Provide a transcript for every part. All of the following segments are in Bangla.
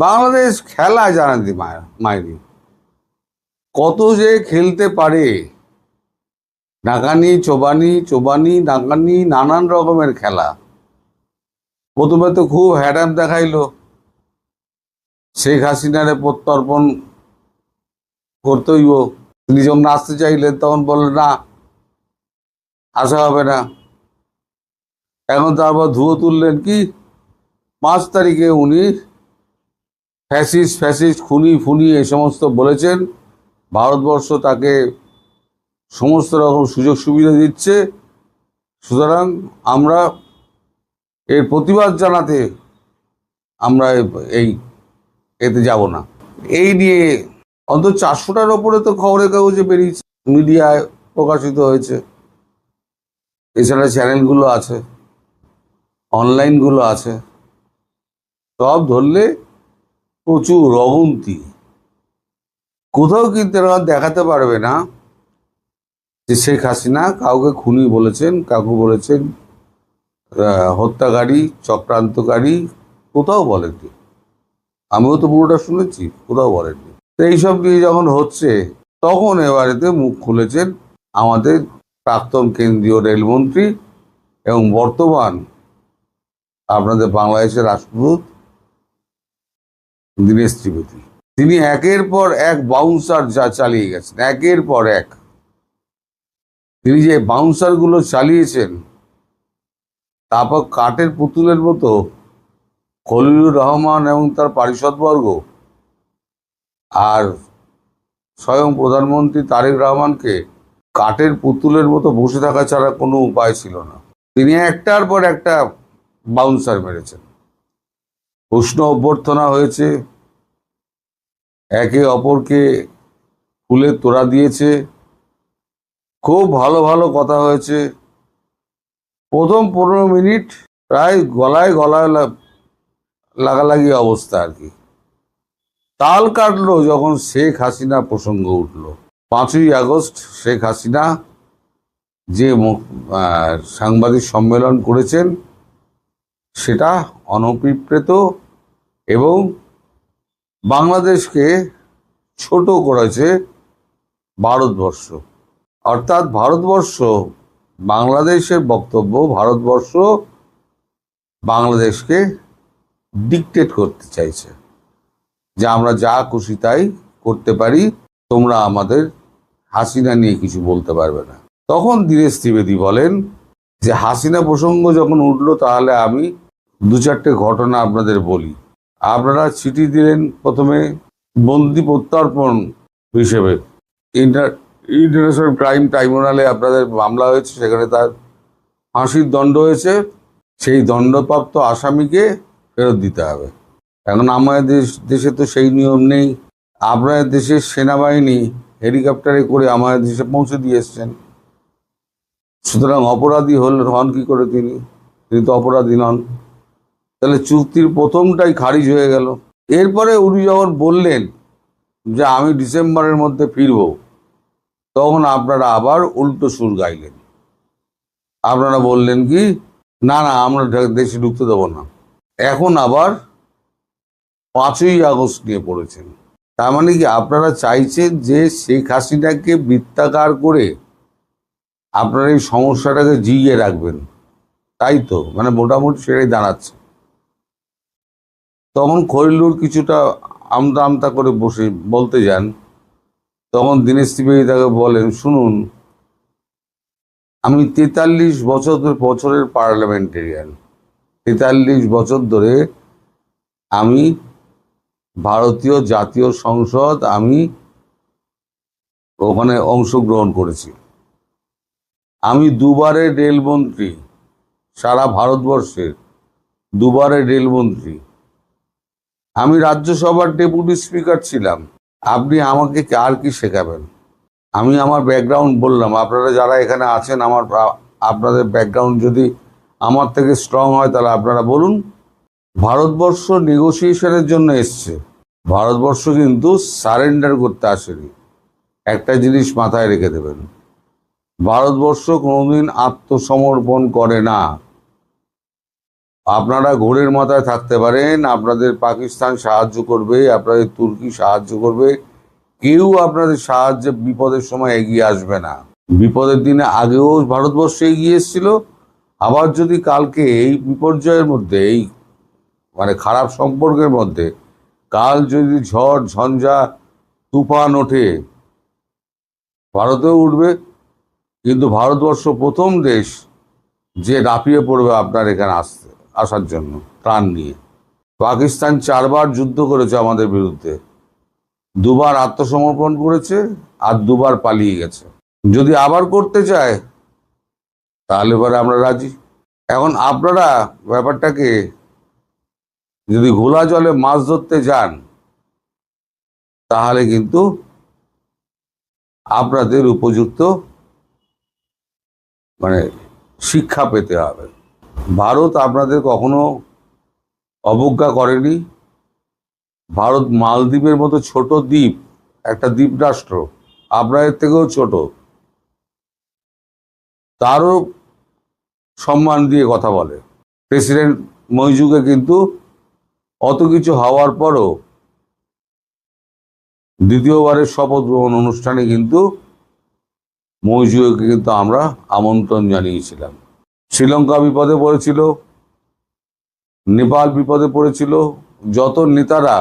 বাংলাদেশ খেলা জানাতে মাইরি কত যে খেলতে পারে। নাকানি চোবানি চোবানি নাকানি নানান রকমের খেলা। প্রথমে তো খুব হ্যাডাম দেখাইলো, শেখ হাসিনারে প্রত্যর্পণ করতেইব। তিনি যখন আসতে চাইলেন তখন বললেন না, আসা হবে না। এখন তারপর ধুয়ো তুললেন কি 5 তারিখে উনি ফ্যাসিস্ট ফ্যাসিস্ট খুনি ফুনি এই সমস্ত বলেছেন। ভারতবর্ষ তাকে সমস্ত রকম সুযোগ সুবিধা দিচ্ছে, সুতরাং আমরা এর প্রতিবাদ জানাতে আমরা এই এতে যাব না। এই নিয়ে অন্তত 400টার ওপরে তো খবরের কাগজে বেরিয়েছে, মিডিয়ায় প্রকাশিত হয়েছে। এছাড়া চ্যানেলগুলো আছে, অনলাইনগুলো আছে, সব ধরলে প্রচুর অগুন্তি। কোথাও কিন্তু এরা দেখাতে পারবে না যে শেখ হাসিনা কাউকে খুনি বলেছেন, কাউকে বলেছেন হত্যাকারী, চক্রান্তকারী। কোথাও বলেননি। আমিও তো পুরোটা শুনেছি, কোথাও বলেননি। তো এইসব নিয়ে যখন হচ্ছে তখন এবারেতে মুখ খুলেছেন আমাদের প্রাক্তন কেন্দ্রীয় রেলমন্ত্রী এবং বর্তমান আপনাদের বাংলাদেশের রাষ্ট্রদূত দীনেশ ত্রিবেদী। তিনি একের পর এক বাউন্সার যা চালিয়ে গেছেন, একের পর এক। তিনি যে বাউন্সারগুলো চালিয়েছেন, তারপর কাঠের পুতুলের মতো খলিলুর রহমান এবং তার পারিষদবর্গ আর স্বয়ং প্রধানমন্ত্রী তারেক রহমানকে কাঠের পুতুলের মতো বসে থাকা ছাড়া কোনো উপায় ছিল না। তিনি একটার পর একটা বাউন্সার মেরেছেন। উষ্ণ অভ্যর্থনা হয়েছে, একে অপরকে ফুলের তোড়া দিয়েছে, খুব ভালো ভালো কথা হয়েছে। প্রথম 15 মিনিট প্রায় গলায় গলায় লাগালাগি অবস্থা আর কি। তাল কাটলো যখন শেখ হাসিনা প্রসঙ্গ উঠলো। 5ই আগস্ট শেখ হাসিনা যে সাংবাদিক সম্মেলন করেছেন সেটা অনভিপ্রেত এবং বাংলাদেশকে ছোট করেছে ভারতবর্ষ। অর্থাৎ ভারতবর্ষ, বাংলাদেশের বক্তব্য, ভারতবর্ষ বাংলাদেশকে ডিকটেট করতে চাইছে যে আমরা যা খুশি তাই করতে পারি, তোমরা আমাদের হাসিনা নিয়ে কিছু বলতে পারবে না। তখন দীনেশ ত্রিবেদী বলেন যে হাসিনা প্রসঙ্গ যখন উঠলো তাহলে আমি 2-4টে ঘটনা আপনাদের বলি। আপনারা চিঠি দিলেন প্রথমে বন্দি প্রত্যর্পণ হিসেবে। ইন্টারন্যাশনাল ক্রাইম ট্রাইব্যুনালে আপনাদের মামলা হয়েছে, সেখানে তার ফাঁসির দণ্ড হয়েছে। সেই দণ্ডপ্রাপ্ত আসামিকে ফেরত দিতে হবে। এখন আমাদের দেশে তো সেই নিয়ম নেই। আপনাদের দেশের সেনাবাহিনী হেলিকপ্টারে করে আমাদের দেশে পৌঁছে দিয়ে এসছেন। সুতরাং অপরাধী হন কি করে তিনি? তিনি তো অপরাধী নন। তাহলে চুক্তির প্রথমটাই খারিজ হয়ে গেল। এরপরে উনি যখন বললেন যে আমি ডিসেম্বরের মধ্যে ফিরব, তখন আপনারা আবার উল্টো সুর গাইলেন। আপনারা বললেন কি না না আমরা দেশে ঢুকতে দেবো না। এখন আবার 5ই আগস্ট নিয়ে পড়েছেন। তার মানে কি আপনারা চাইছেন যে শেখ হাসিনাকে বৃত্তাকার করে আপনারা এই সমস্যাটাকে জিইয়ে রাখবেন, তাই তো? মানে মোটামুটি সেটাই দাঁড়াচ্ছে। তখন খলিলুর কিছুটা আমতা আমতা করে বসে বলতে যান, তখন দীনেশ ত্রিবেদী তাকে বলেন, শুনুন, আমি 43 বছরের পার্লামেন্টেরিয়ান। 43 বছর ধরে আমি ভারতীয় জাতীয় সংসদ আমি ওখানে অংশগ্রহণ করেছি। আমি 2বারের রেলমন্ত্রী, সারা ভারতবর্ষের 2বারের রেলমন্ত্রী। আমি রাজ্যসভার ডেপুটি স্পিকার ছিলাম। আপনি আমাকে আর কি শেখাবেন? আমি আমার ব্যাকগ্রাউন্ড বললাম। আপনারা যারা এখানে আছেন, আপনাদের ব্যাকগ্রাউন্ড যদি আমার থেকে স্ট্রং হয় তাহলে আপনারা বলুন। ভারতবর্ষ নেগোসিয়েশনের জন্য এসছে। ভারতবর্ষ কিন্তু সারেন্ডার করতে আসেনি। একটা জিনিস মাথায় রেখে দেবেন, ভারতবর্ষ কোনোদিন আত্মসমর্পণ করে না। আপনারা ঘোরের মাথায় থাকতে পারেন, আপনাদের পাকিস্তান সাহায্য করবে, আপনাদের তুর্কি সাহায্য করবে, কেউ আপনাদের সাহায্যে বিপদের সময় এগিয়ে আসবে না। বিপদের দিনে আগেও ভারতবর্ষ এগিয়ে এসেছিল, আবার যদি কালকে এই বিপর্যয়ের মধ্যে, এই মানে খারাপ সম্পর্কের মধ্যে কাল যদি ঝড় ঝঞ্ঝা তুফান ওঠে, ভারতেও উঠবে। কিন্তু ভারতবর্ষ প্রথম দেশ যে লাফিয়ে পড়বে আপনার এখানে আসার জন্য ত্রাণ নিয়ে। পাকিস্তান 4বার যুদ্ধ করেছে আমাদের বিরুদ্ধে, 2বার আত্মসমর্পণ করেছে আর 2বার পালিয়ে গেছে। যদি আবার করতে চায় তাহলে পরে আমরা রাজি। এখন আপনারা ব্যাপারটাকে যদি ঘোলা জলে মাছ ধরতে যান, তাহলে কিন্তু আপনাদের উপযুক্ত মানে শিক্ষা পেতে হবে। ভারত আপনাদের কখনো অবজ্ঞা করেনি। ভারত মালদ্বীপের মতো ছোট দ্বীপ, একটা দ্বীপ রাষ্ট্র, আপনাদের থেকেও ছোট, তারও সম্মান দিয়ে কথা বলে। প্রেসিডেন্ট মইজুকে কিন্তু অত কিছু হওয়ার পরও দ্বিতীয়বারের শপথ গ্রহণ অনুষ্ঠানে কিন্তু মইজুকে কিন্তু আমরা আমন্ত্রণ জানিয়েছিলাম। শ্রীলঙ্কা বিপদে পড়েছিল, নেপাল বিপদে পড়েছিল, যত নেতারা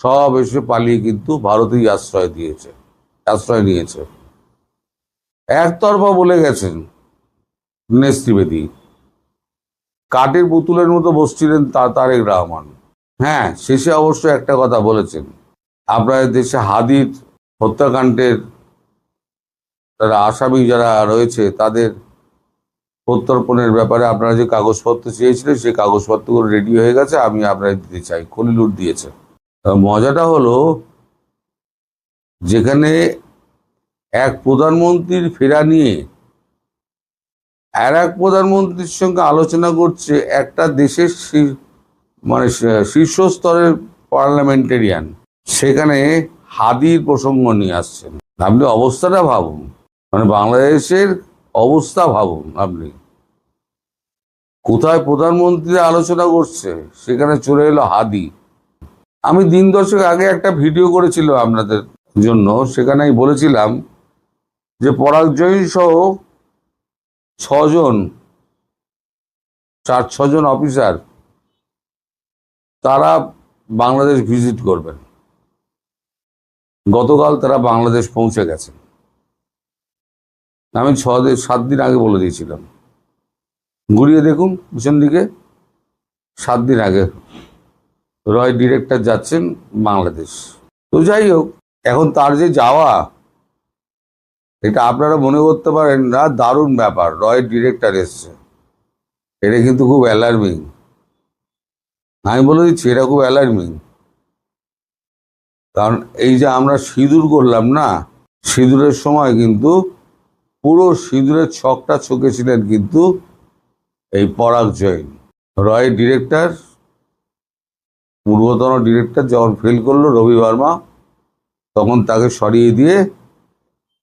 সব এসে পালিয়ে কিন্তু ভারতেই আশ্রয় নিয়েছে। একতরফা বলে গেছেন দীনেশ ত্রিবেদী, কাঠের পুতুলের মতো বসছিলেন তারেক রহমান। হ্যাঁ, শেষে অবশ্য একটা কথা বলেছেন, আপনাদের দেশে হাদির হত্যাকাণ্ডের যারা আসামি যারা রয়েছে তাদের প্রত্যর্পণের ব্যাপারে আপনারা যে কাগজপত্র চেয়েছিলেন সেই কাগজপত্রগুলো রেডি হয়ে গেছে, আমি আপনাদের দিতে চাই। খলিলুর দিয়েছে। মজাটা হলো, যেখানে এক প্রধানমন্ত্রীর ফেরা নিয়ে আর এক প্রধানমন্ত্রীর সঙ্গে আলোচনা করছে একটা দেশের মানে শীর্ষস্তরের পার্লামেন্টেরিয়ান, সেখানে হাদির প্রসঙ্গ নিয়ে আসছেন। আপনি অবস্থাটা ভাবুন, মানে বাংলাদেশের অবস্থা ভাবুন। আপনি কোথায় প্রধানমন্ত্রী আলোচনা করছে, সেখানে চলে এলো হাদি। আমি দিন 10 আগে একটা ভিডিও করেছিলাম আপনাদের জন্য, সেখানে আমি বলেছিলাম যে পরাগজয়ী সহ 4-6 জন অফিসার তারা বাংলাদেশ ভিজিট করবেন। গতকাল তারা বাংলাদেশ পৌঁছে গেছেন। আমি 7 দিন আগে বলে দিয়েছিলাম, ঘুরিয়ে দেখুন পিছন দিকে, 7 দিন আগে রয় ডিরেক্টর যাচ্ছেন বাংলাদেশ। তো যাই হোক, এখন তার যে যাওয়া, এটা আপনারা মনে করতে পারেন না দারুণ ব্যাপার, রয় ডিরেক্টর এসছে, এটা কিন্তু খুব অ্যালার্মিং। আমি বলে দিচ্ছি এটা খুব অ্যালার্মিং। কারণ এই যে আমরা সিঁদুর করলাম না, সিঁদুরের সময় কিন্তু পুরো সিঁদুরের ছকটা ছকেছিলেন কিন্তু এই পরাগ জৈন। রয় ডিরেক্টর, পূর্বতন ডিরেক্টর যখন ফেল করলো রবি বর্মা, তখন তাকে সরিয়ে দিয়ে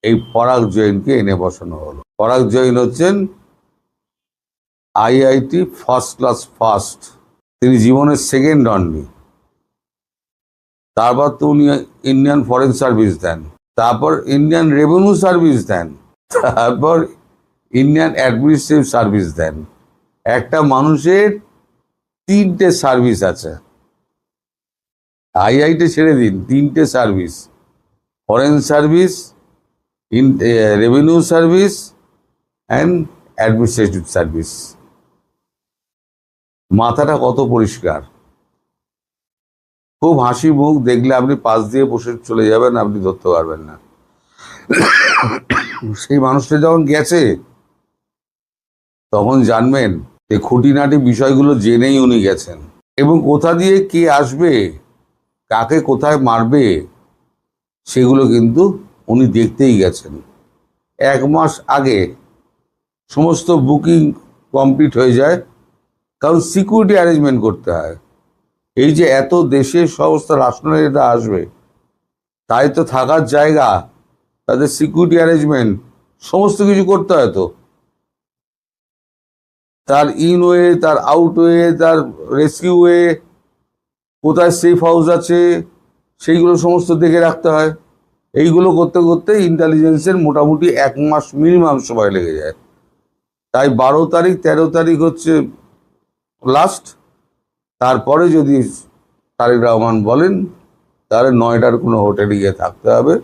এই পরাগ জৈনকে এনে বসানো হলো। পরাগ জৈন হচ্ছেন IIT ফার্স্ট ক্লাস ফার্স্ট, তিনি জীবনের সেকেন্ড হননি। তারপর তো উনি ইন্ডিয়ান ফরেন সার্ভিস দেন, তারপর ইন্ডিয়ান রেভিনিউ সার্ভিস দেন, তারপর ইন্ডিয়ান অ্যাডমিনিস্ট্রেটিভ সার্ভিস দেন। একটা মানুষের 3টে সার্ভিস আছে। IIT ছেড়ে দিন, 3টে service, foreign service, revenue service and administrative service. মাথাটা কত পরিষ্কার, খুব হাসি মুখ, দেখলে আপনি পাশ দিয়ে বসে চলে যাবেন, আপনি ধরতে পারবেন না। সেই মানুষটা যখন গেছে তখন জানবেন যে খুঁটিনাটি বিষয়গুলো জেনেই উনি গেছেন, এবং কোথা দিয়ে কে আসবে, কাকে কোথায় মারবে, সেগুলো কিন্তু উনি দেখতেই গেছেন। 1 মাস আগে সমস্ত বুকিং কমপ্লিট হয়ে যায়, কারণ সিকিউরিটি অ্যারেঞ্জমেন্ট করতে হয়। এই যে এত দেশের সমস্ত রাষ্ট্রনেতা আসবে, তাই তো থাকার জায়গা, তাদের সিকিউরিটি অ্যারেঞ্জমেন্ট সমস্ত কিছু করতে হয়। তো তার ইন ওয়ে, তার আউট ওয়ে, তার রেস্কিউ ওয়ে, কোথায় সেফ হাউস আছে, সেইগুলো সমস্ত দেখে রাখতে হয়। এইগুলো করতে করতে ইন্টেলিজেন্সের মোটামুটি 1 মাস মিনিমাম সময় লেগে যায়। তাই 12 তারিখ 13 তারিখ হচ্ছে লাস্ট। তারপরে যদি তারেক রহমান বলেন তাহলে 9টার কোনো হোটেলে গিয়ে থাকতে হবে,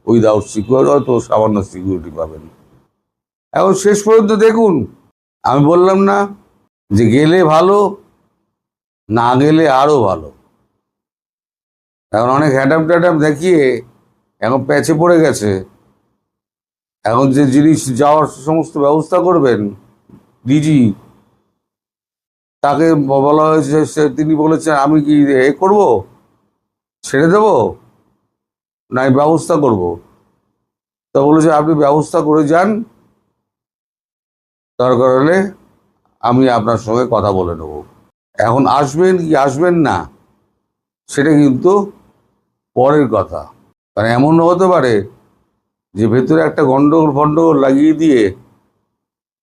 উইদাউট সিকিউর, হয়তো সামান্য সিকিউরিটি পাবেন। এখন শেষ পর্যন্ত দেখুন, আমি বললাম না যে গেলে ভালো, না গেলে আরো ভালো। এখন অনেক হ্যাডাম ট্যাডাম দেখিয়ে এখন প্যাচে পড়ে গেছে। এখন যে জিনিস যাওয়ার সমস্ত ব্যবস্থা করবেন ডিজি, তাকে বলা হয়েছে, তিনি বলেছেন আমি কি এ করব, ছেড়ে দেব, না ব্যবস্থা করব। তা বলেছে আপনি ব্যবস্থা করে যান, দরকার হলে আমি আপনার সঙ্গে কথা বলে নেব। এখন আসবেন কি আসবেন না সেটা কিন্তু পরের কথা। কারণ এমনও হতে পারে যে ভেতরে একটা গন্ডগোল লাগিয়ে দিয়ে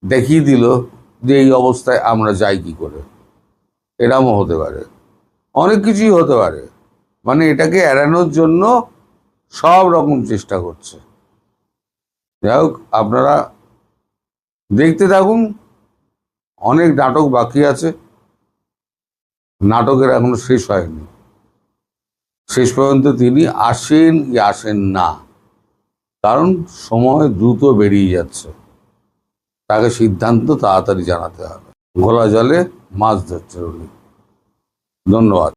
দেখিয়ে দিল যে এই অবস্থায় আমরা যাই কি করে। এরমও হতে পারে, অনেক কিছুই হতে পারে। মানে এটাকে এড়ানোর জন্য সব রকম চেষ্টা করছে। যাই হোক, আপনারা দেখতে থাকুন, অনেক নাটক বাকি আছে, নাটকের এখনো শেষ হয়নি। শেষ পর্যন্ত তিনি আসেন কি আসেন না, কারণ সময় দ্রুত বেরিয়ে যাচ্ছে, তাকে সিদ্ধান্ত তাড়াতাড়ি জানাতে হবে। ঘোলা জলে মাছ ধরছে উনি। ধন্যবাদ।